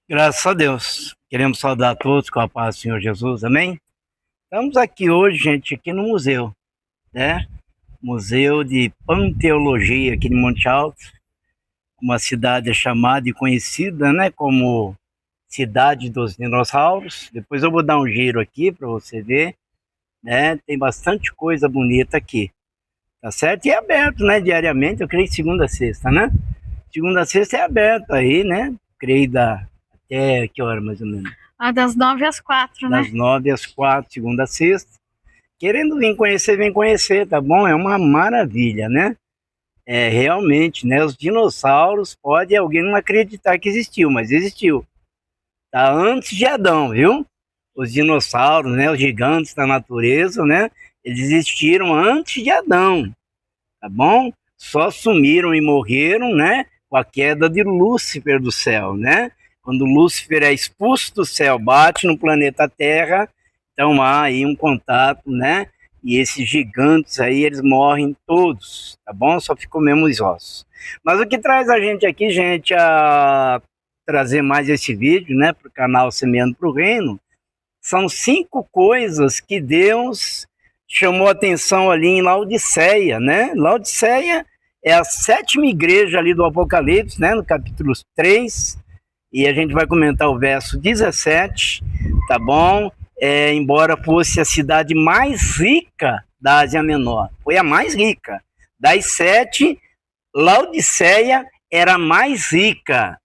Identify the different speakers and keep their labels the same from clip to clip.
Speaker 1: Graças a Deus. Queremos saudar a todos com a paz do Senhor Jesus, amém? Estamos aqui hoje, gente, aqui no museu, né? Museu de Panteologia aqui de Monte Alto, uma cidade chamada e conhecida, né, como Cidade dos Dinossauros. Depois eu vou dar um giro aqui para você ver, né? Tem bastante coisa bonita aqui, tá certo? E é aberto, né, diariamente, eu creio segunda a sexta, né? Segunda a sexta é aberto aí, né? Creio até que hora mais ou menos?
Speaker 2: Das 9 às 4, né?
Speaker 1: Das 9 às 4, segunda a sexta. Querendo vir conhecer, vem conhecer, tá bom? É uma maravilha, né? É realmente, né? Os dinossauros, pode alguém não acreditar que existiu, mas existiu. Tá antes de Adão, viu? Os dinossauros, né? Os gigantes da natureza, né? Eles existiram antes de Adão, tá bom? Só sumiram e morreram, né? Com a queda de Lúcifer do céu, né? Quando Lúcifer é expulso do céu, bate no planeta Terra, então há aí um contato, né? E esses gigantes aí, eles morrem todos, tá bom? Só ficou mesmo os ossos. Mas o que traz a gente aqui, gente, a trazer mais esse vídeo, né, para o canal Semeando para o Reino, são 5 coisas que Deus chamou atenção ali em Laodiceia, né? Laodiceia é a 7ª igreja ali do Apocalipse, né, no capítulo 3, e a gente vai comentar o verso 17, tá bom? Embora fosse a cidade mais rica da Ásia Menor, foi a mais rica. Das 7, Laodiceia era a mais rica.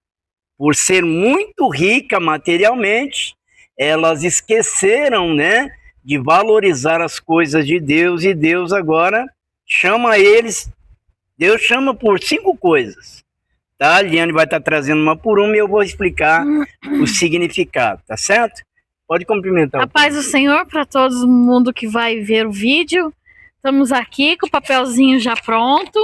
Speaker 1: Por ser muito rica materialmente, elas esqueceram, né, de valorizar as coisas de Deus, e Deus agora chama eles, Deus chama por 5 coisas, tá? A Liane vai estar trazendo uma por uma e eu vou explicar o significado, tá certo? Pode cumprimentar.
Speaker 2: A paz do Senhor para todo mundo que vai ver o vídeo. Estamos aqui com o papelzinho já pronto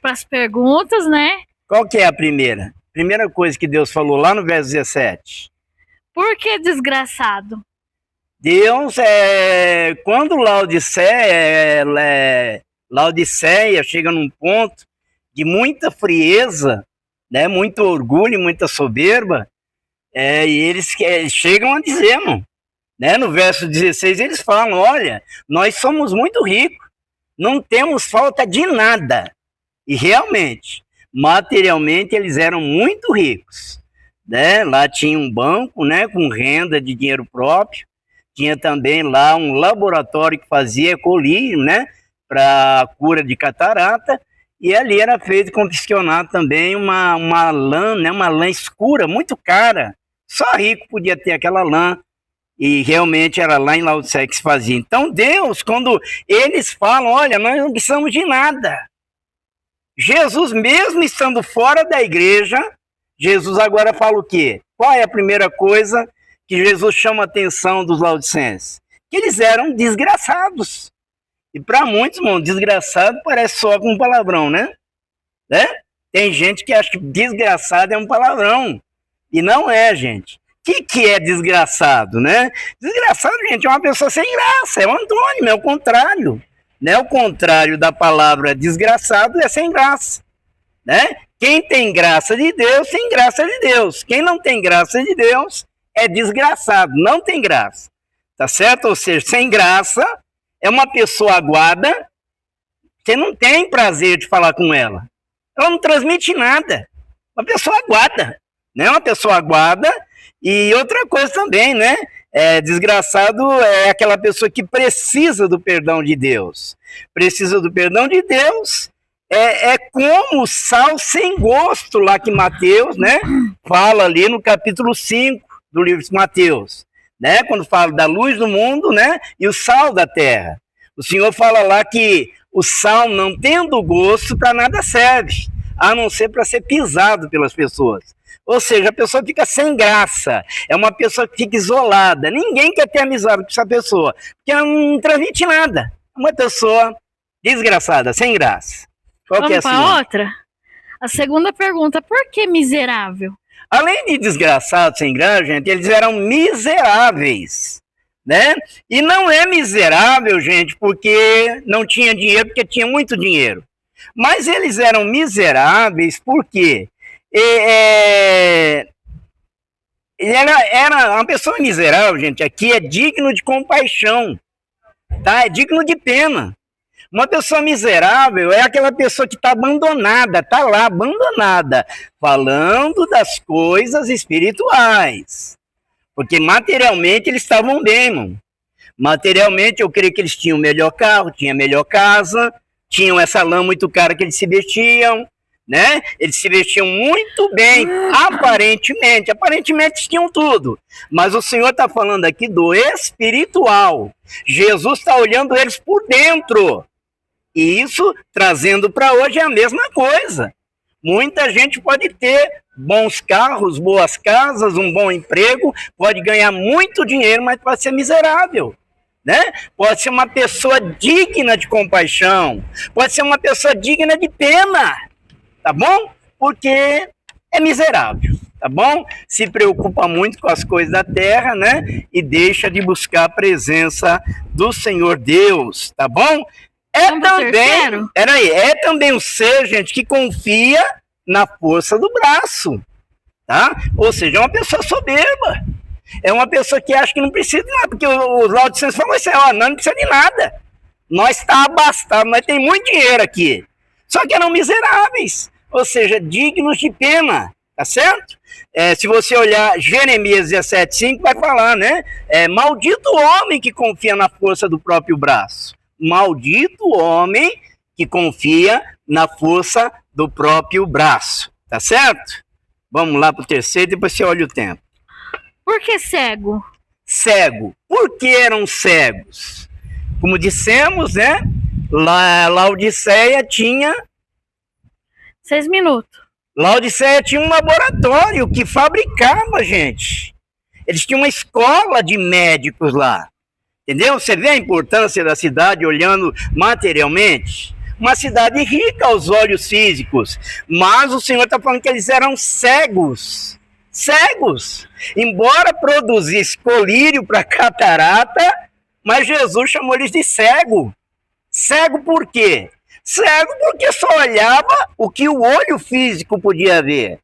Speaker 2: para as perguntas, né?
Speaker 1: Qual que é a primeira? Primeira coisa que Deus falou lá no verso 17.
Speaker 2: Por que desgraçado?
Speaker 1: Deus, quando Laodiceia chega num ponto de muita frieza, né, muito orgulho, muita soberba, e eles chegam a dizer, né, no verso 16, eles falam, olha, nós somos muito ricos, não temos falta de nada. E realmente, materialmente, eles eram muito ricos, né? Lá tinha um banco, né, com renda de dinheiro próprio, tinha também lá um laboratório que fazia colírio, né, para cura de catarata, e ali era feito confeccionar também uma lã, né, uma lã escura, muito cara. Só rico podia ter aquela lã, e realmente era lá em Laodiceia que se fazia. Então Deus, quando eles falam, olha, nós não precisamos de nada. Jesus, mesmo estando fora da igreja, Jesus agora fala o quê? Qual é a primeira coisa que Jesus chama a atenção dos laodicenses? Que eles eram desgraçados. E para muitos, irmão, desgraçado parece só com um palavrão, né? Tem gente que acha que desgraçado é um palavrão. E não é, gente. O que é desgraçado, né? Desgraçado, gente, é uma pessoa sem graça, é um antônimo, é o contrário. Né? O contrário da palavra desgraçado é sem graça. Né? Quem tem graça de Deus, tem graça de Deus. Quem não tem graça de Deus é desgraçado, não tem graça. Tá certo? Ou seja, sem graça é uma pessoa aguada, você não tem prazer de falar com ela. Ela não transmite nada. Uma pessoa aguada, né? Uma pessoa aguada. E outra coisa também, né? Desgraçado é aquela pessoa que precisa do perdão de Deus. Precisa do perdão de Deus. É como o sal sem gosto lá que Mateus, né, fala ali no capítulo 5 do livro de Mateus, né, quando fala da luz do mundo, né, e o sal da terra. O Senhor fala lá que o sal, não tendo gosto, para nada serve, a não ser para ser pisado pelas pessoas. Ou seja, a pessoa fica sem graça, é uma pessoa que fica isolada. Ninguém quer ter amizade com essa pessoa, porque ela não transmite nada. É uma pessoa desgraçada, sem graça.
Speaker 2: Vamos para outra? A segunda pergunta, por que miserável?
Speaker 1: Além de desgraçados, sem graça, gente, eles eram miseráveis, né? E não é miserável, gente, porque não tinha dinheiro, porque tinha muito dinheiro. Mas eles eram miseráveis porque Ele era uma pessoa miserável, gente. Aqui é digno de compaixão, tá? É digno de pena. Uma pessoa miserável é aquela pessoa que está abandonada, está lá, abandonada, falando das coisas espirituais. Porque materialmente eles estavam bem, irmão. Materialmente eu creio que eles tinham melhor carro, tinham melhor casa, tinham essa lã muito cara que eles se vestiam, né? Eles se vestiam muito bem, aparentemente eles tinham tudo. Mas o Senhor está falando aqui do espiritual. Jesus está olhando eles por dentro. E isso, trazendo para hoje, é a mesma coisa. Muita gente pode ter bons carros, boas casas, um bom emprego, pode ganhar muito dinheiro, mas pode ser miserável, né? Pode ser uma pessoa digna de compaixão, pode ser uma pessoa digna de pena, tá bom? Porque é miserável, tá bom? Se preocupa muito com as coisas da terra, né? E deixa de buscar a presença do Senhor Deus, tá bom? É também um ser, gente, que confia na força do braço, tá? Ou seja, é uma pessoa soberba. É uma pessoa que acha que não precisa de nada, porque os Laodicenses falam assim, ó, não precisa de nada. Nós está abastado, nós tem muito dinheiro aqui. Só que eram miseráveis, ou seja, dignos de pena, tá certo? Se você olhar Jeremias 17,5, vai falar, né? Maldito o homem que confia na força do próprio braço. Maldito o homem que confia na força do próprio braço, tá certo? Vamos lá para o terceiro, depois você olha o tempo.
Speaker 2: Por que cego?
Speaker 1: Cego. Por que eram cegos? Como dissemos, né? Laodiceia tinha...
Speaker 2: 6 minutos.
Speaker 1: Laodiceia tinha um laboratório que fabricava, gente. Eles tinham uma escola de médicos lá. Entendeu? Você vê a importância da cidade olhando materialmente? Uma cidade rica aos olhos físicos, mas o Senhor está falando que eles eram cegos. Cegos. Embora produzisse colírio para catarata, mas Jesus chamou eles de cego. Cego por quê? Cego porque só olhava o que o olho físico podia ver,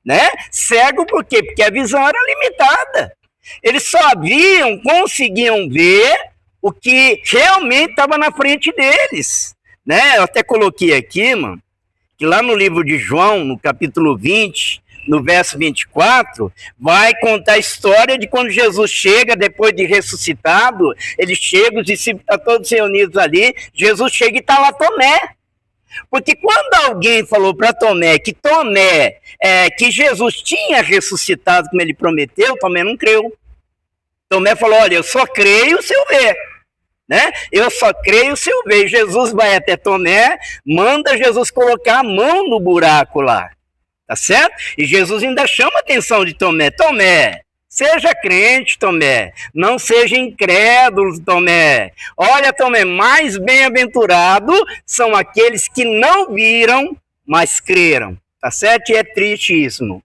Speaker 1: né? Cego por quê? Porque a visão era limitada. Eles só conseguiam ver o que realmente estava na frente deles, né? Eu até coloquei aqui, mano, que lá no livro de João, no capítulo 20, no verso 24, vai contar a história de quando Jesus chega, depois de ressuscitado, ele chega, os discípulos estão todos reunidos ali, Jesus chega e está lá Tomé. Porque quando alguém falou para Tomé que que Jesus tinha ressuscitado como ele prometeu, Tomé não creu. Tomé falou, olha, eu só creio se eu ver, né? Eu só creio se eu ver. Jesus vai até Tomé, manda Jesus colocar a mão no buraco lá, tá certo? E Jesus ainda chama a atenção de Tomé. Tomé, seja crente, Tomé, não seja incrédulo, Tomé. Olha, Tomé, mais bem-aventurado são aqueles que não viram, mas creram, tá certo? E é triste isso,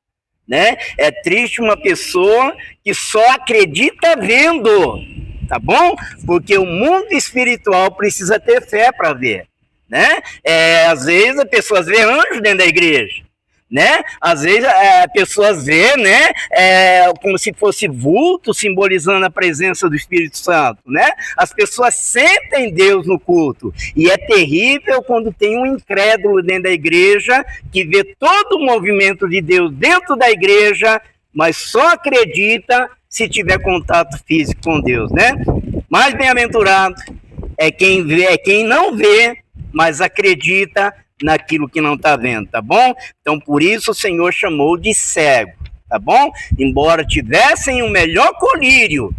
Speaker 1: né? É triste uma pessoa que só acredita vendo, tá bom? Porque o mundo espiritual precisa ter fé para ver, né? Às vezes as pessoas vê anjos dentro da igreja, né? Às vezes pessoas vê, né? Como se fosse vulto, simbolizando a presença do Espírito Santo, né? As pessoas sentem Deus no culto. E é terrível quando tem um incrédulo dentro da igreja que vê todo o movimento de Deus dentro da igreja, mas só acredita se tiver contato físico com Deus, né? Mais bem-aventurado é quem vê, é quem não vê, mas acredita naquilo que não está vendo, tá bom? Então, por isso o Senhor chamou de cego, tá bom? Embora tivessem o melhor colírio,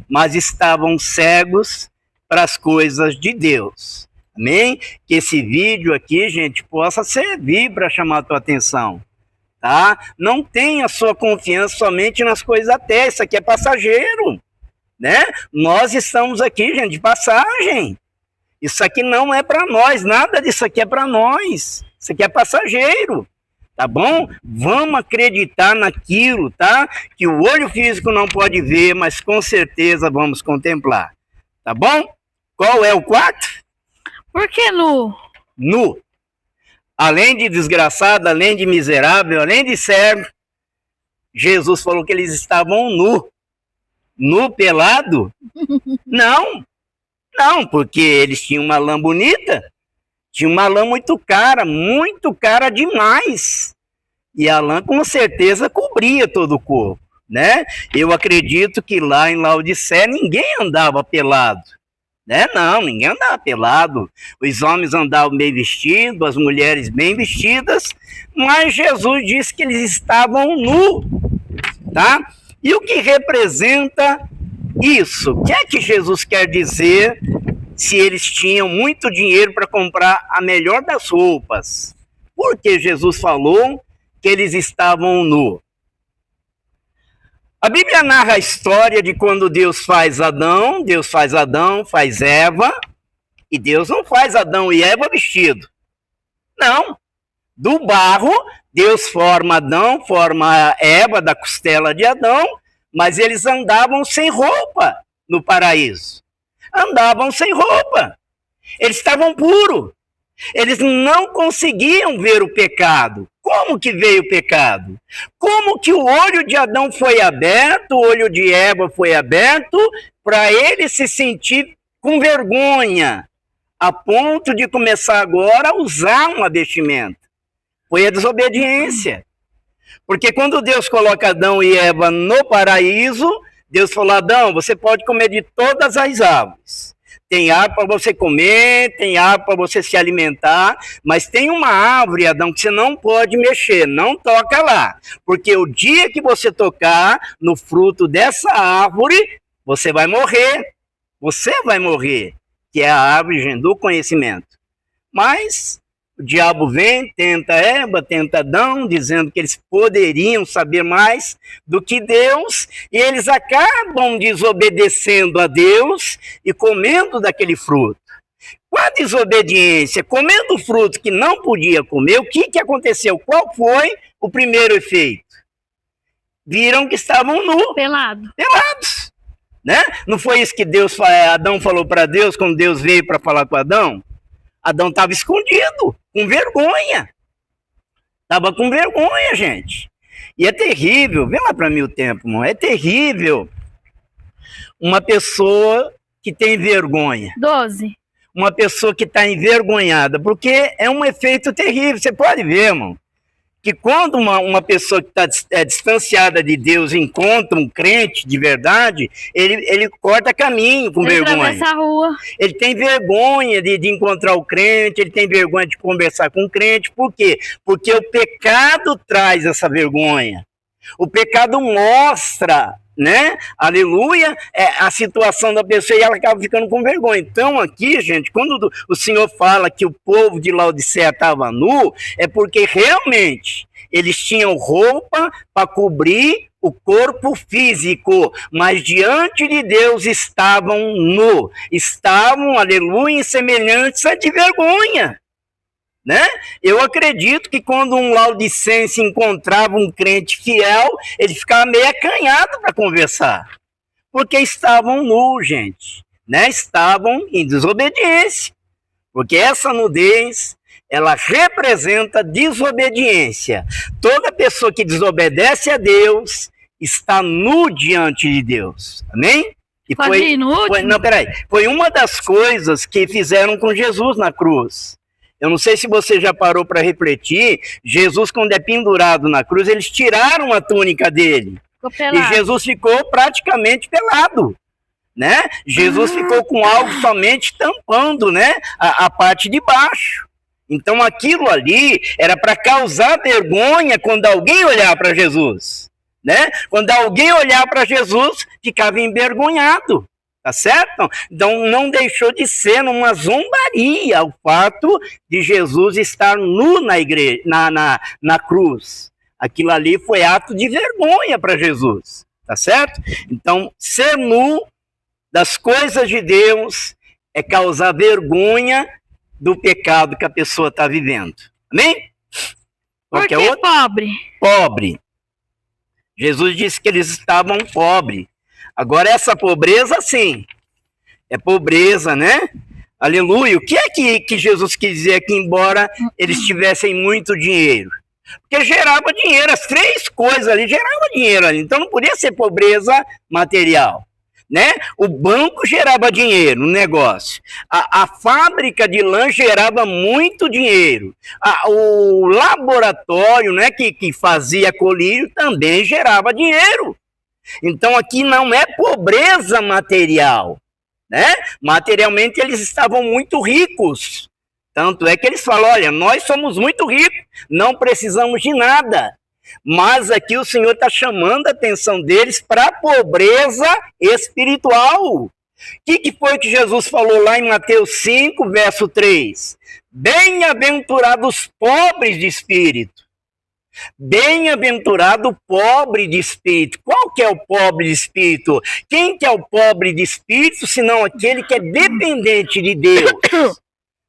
Speaker 1: mas estavam cegos para as coisas de Deus. Amém? Que esse vídeo aqui, gente, possa servir para chamar a tua atenção, tá? Não tenha sua confiança somente nas coisas da terra, isso aqui é passageiro, né? Nós estamos aqui, gente, de passagem. Isso aqui não é para nós, nada disso aqui é para nós. Isso aqui é passageiro, tá bom? Vamos acreditar naquilo, tá? Que o olho físico não pode ver, mas com certeza vamos contemplar, tá bom? Qual é o quarto?
Speaker 2: Por que nu?
Speaker 1: Nu. Além de desgraçado, além de miserável, além de cego, Jesus falou que eles estavam nu, pelado? Não, porque eles tinham uma lã bonita, tinha uma lã muito cara demais. E a lã com certeza cobria todo o corpo, né? Eu acredito que lá em Laodiceia ninguém andava pelado, né? Não, ninguém andava pelado. Os homens andavam bem vestidos, as mulheres bem vestidas, mas Jesus disse que eles estavam nus, tá? E o que representa isso? O que é que Jesus quer dizer se eles tinham muito dinheiro para comprar a melhor das roupas? Porque Jesus falou que eles estavam nus. A Bíblia narra a história de quando Deus faz Adão, faz Eva, e Deus não faz Adão e Eva vestido. Não. Do barro, Deus forma Adão, forma Eva da costela de Adão, mas eles andavam sem roupa no paraíso. Andavam sem roupa. Eles estavam puros. Eles não conseguiam ver o pecado. Como que veio o pecado? Como que o olho de Adão foi aberto, o olho de Eva foi aberto, para ele se sentir com vergonha, a ponto de começar agora a usar uma vestimenta? Foi a desobediência. Porque quando Deus coloca Adão e Eva no paraíso, Deus falou: Adão, você pode comer de todas as árvores. Tem árvore para você comer, tem árvore para você se alimentar, mas tem uma árvore, Adão, que você não pode mexer, não toca lá. Porque o dia que você tocar no fruto dessa árvore, você vai morrer. Você vai morrer, que é a árvore, gente, do conhecimento. Mas o diabo vem, tenta Eva, tenta Adão, dizendo que eles poderiam saber mais do que Deus, e eles acabam desobedecendo a Deus e comendo daquele fruto. Com a desobediência, comendo o fruto que não podia comer, o que aconteceu? Qual foi o primeiro efeito? Viram que estavam nus. Pelados. Né? Não foi isso que Adão falou para Deus quando Deus veio para falar com Adão? Adão estava escondido, com vergonha. Estava com vergonha, gente. E é terrível, vem lá para mim o tempo, irmão. É terrível uma pessoa que tem vergonha.
Speaker 2: 12.
Speaker 1: Uma pessoa que está envergonhada, porque é um efeito terrível. Você pode ver, irmão, que quando uma pessoa que está distanciada de Deus encontra um crente de verdade, ele corta caminho com vergonha.
Speaker 2: Atravessa a rua.
Speaker 1: Ele tem vergonha de encontrar o crente, ele tem vergonha de conversar com o crente. Por quê? Porque o pecado traz essa vergonha. O pecado mostra, né? Aleluia, a situação da pessoa, e ela acaba ficando com vergonha. Então aqui, gente, quando o Senhor fala que o povo de Laodiceia estava nu, é porque realmente eles tinham roupa para cobrir o corpo físico, mas diante de Deus estavam nu, estavam, aleluia, semelhantes a de vergonha. Né? Eu acredito que quando um laodicense encontrava um crente fiel, ele ficava meio acanhado para conversar, porque estavam nus, gente, né? Estavam em desobediência, porque essa nudez, ela representa desobediência. Toda pessoa que desobedece a Deus está nu diante de Deus, amém? E foi uma das coisas que fizeram com Jesus na cruz. Eu não sei se você já parou para refletir, Jesus, quando é pendurado na cruz, eles tiraram a túnica dele. E Jesus ficou praticamente pelado, né? Jesus ficou com algo somente tampando, né, a parte de baixo. Então aquilo ali era para causar vergonha quando alguém olhar para Jesus, né? Quando alguém olhar para Jesus, ficava envergonhado. Tá certo? Então não deixou de ser uma zombaria o fato de Jesus estar nu na igreja, na cruz. Aquilo ali foi ato de vergonha para Jesus, tá certo? Então ser nu das coisas de Deus é causar vergonha do pecado que a pessoa está vivendo. Amém?
Speaker 2: Por que pobre?
Speaker 1: Pobre. Jesus disse que eles estavam pobres. Agora, essa pobreza, sim, é pobreza, né? Aleluia. O que é que Jesus quis dizer aqui, embora eles tivessem muito dinheiro? Porque gerava dinheiro, as três coisas ali geravam dinheiro ali, então não podia ser pobreza material. Né? O banco gerava dinheiro no negócio, a fábrica de lã gerava muito dinheiro, o laboratório, né, que fazia colírio também gerava dinheiro. Então aqui não é pobreza material, né? Materialmente eles estavam muito ricos, tanto é que eles falam, olha, nós somos muito ricos, não precisamos de nada. Mas aqui o Senhor está chamando a atenção deles para a pobreza espiritual. O que foi que Jesus falou lá em Mateus 5, verso 3? Bem-aventurados pobres de espírito. Bem-aventurado o pobre de espírito. Qual que é o pobre de espírito? Quem que é o pobre de espírito, senão aquele que é dependente de Deus?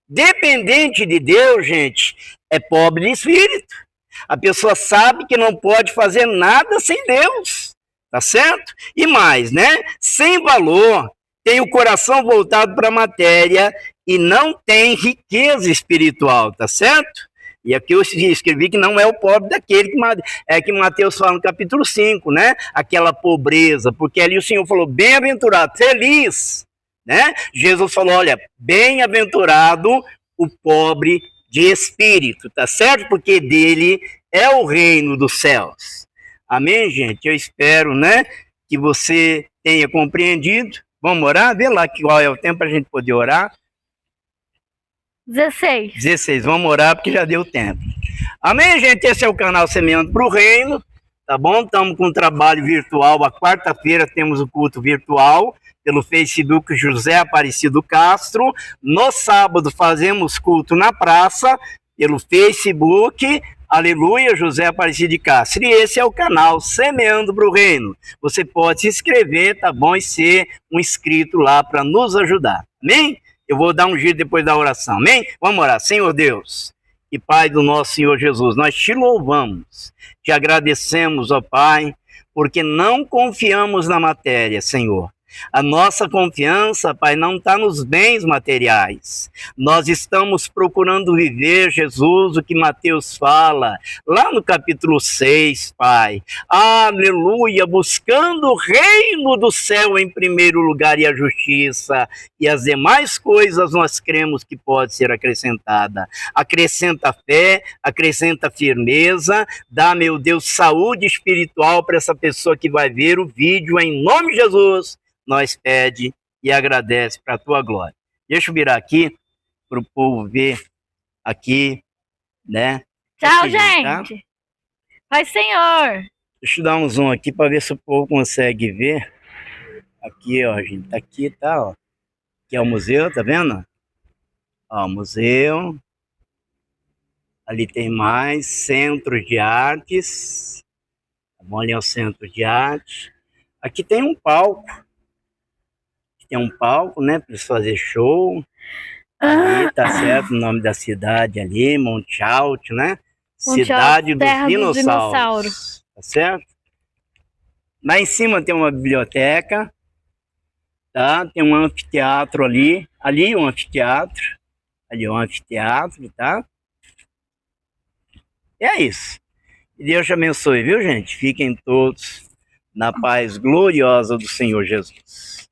Speaker 1: Dependente de Deus, gente, é pobre de espírito. A pessoa sabe que não pode fazer nada sem Deus, tá certo? E mais, né? Sem valor, tem o coração voltado para a matéria e não tem riqueza espiritual, tá certo? E aqui eu escrevi que não é o pobre daquele que Mateus fala no capítulo 5, né? Aquela pobreza, porque ali o Senhor falou, bem-aventurado, feliz, né? Jesus falou, olha, bem-aventurado o pobre de espírito, tá certo? Porque dele é o reino dos céus. Amém, gente? Eu espero, né, que você tenha compreendido. Vamos orar? Vê lá qual é o tempo para a gente poder orar.
Speaker 2: 16.
Speaker 1: 16, vamos orar porque já deu tempo. Amém, gente? Esse é o canal Semeando para o Reino, tá bom? Estamos com um trabalho virtual. A quarta-feira temos o culto virtual pelo Facebook José Aparecido Castro. No sábado fazemos culto na praça pelo Facebook, aleluia, José Aparecido de Castro. E esse é o canal Semeando para o Reino. Você pode se inscrever, tá bom? E ser um inscrito lá para nos ajudar. Amém? Eu vou dar um giro depois da oração. Amém? Vamos orar. Senhor Deus e Pai do nosso Senhor Jesus, nós te louvamos, te agradecemos, ó Pai, porque não confiamos na matéria, Senhor. A nossa confiança, Pai, não está nos bens materiais. Nós estamos procurando viver, Jesus, o que Mateus fala, lá no capítulo 6, Pai. Aleluia, buscando o reino do céu em primeiro lugar e a justiça, e as demais coisas nós cremos que pode ser acrescentada. Acrescenta fé, acrescenta firmeza, dá, meu Deus, saúde espiritual para essa pessoa que vai ver o vídeo, em nome de Jesus. Nós pede e agradece para a tua glória. Deixa eu virar aqui para o povo ver aqui, né?
Speaker 2: Tchau,
Speaker 1: aqui,
Speaker 2: gente. Tá? Pai, Senhor.
Speaker 1: Deixa eu dar um zoom aqui para ver se o povo consegue ver. Aqui, ó, gente. Aqui, tá, ó. Aqui é o museu, tá vendo? Ó, o museu. Ali tem mais centro de artes. Tá bom? Ali é o centro de arte. Aqui tem um palco. Tem um palco, né, para eles fazerem show. Ali, tá certo, o nome da cidade ali, Monte Alto, né?
Speaker 2: Monte
Speaker 1: Cidade
Speaker 2: Alto, terra
Speaker 1: dos dinossauros. Tá certo? Lá em cima tem uma biblioteca, tá? Tem um anfiteatro ali. Ali um anfiteatro. Ali um anfiteatro, tá? E é isso. E Deus te abençoe, viu, gente? Fiquem todos na paz gloriosa do Senhor Jesus.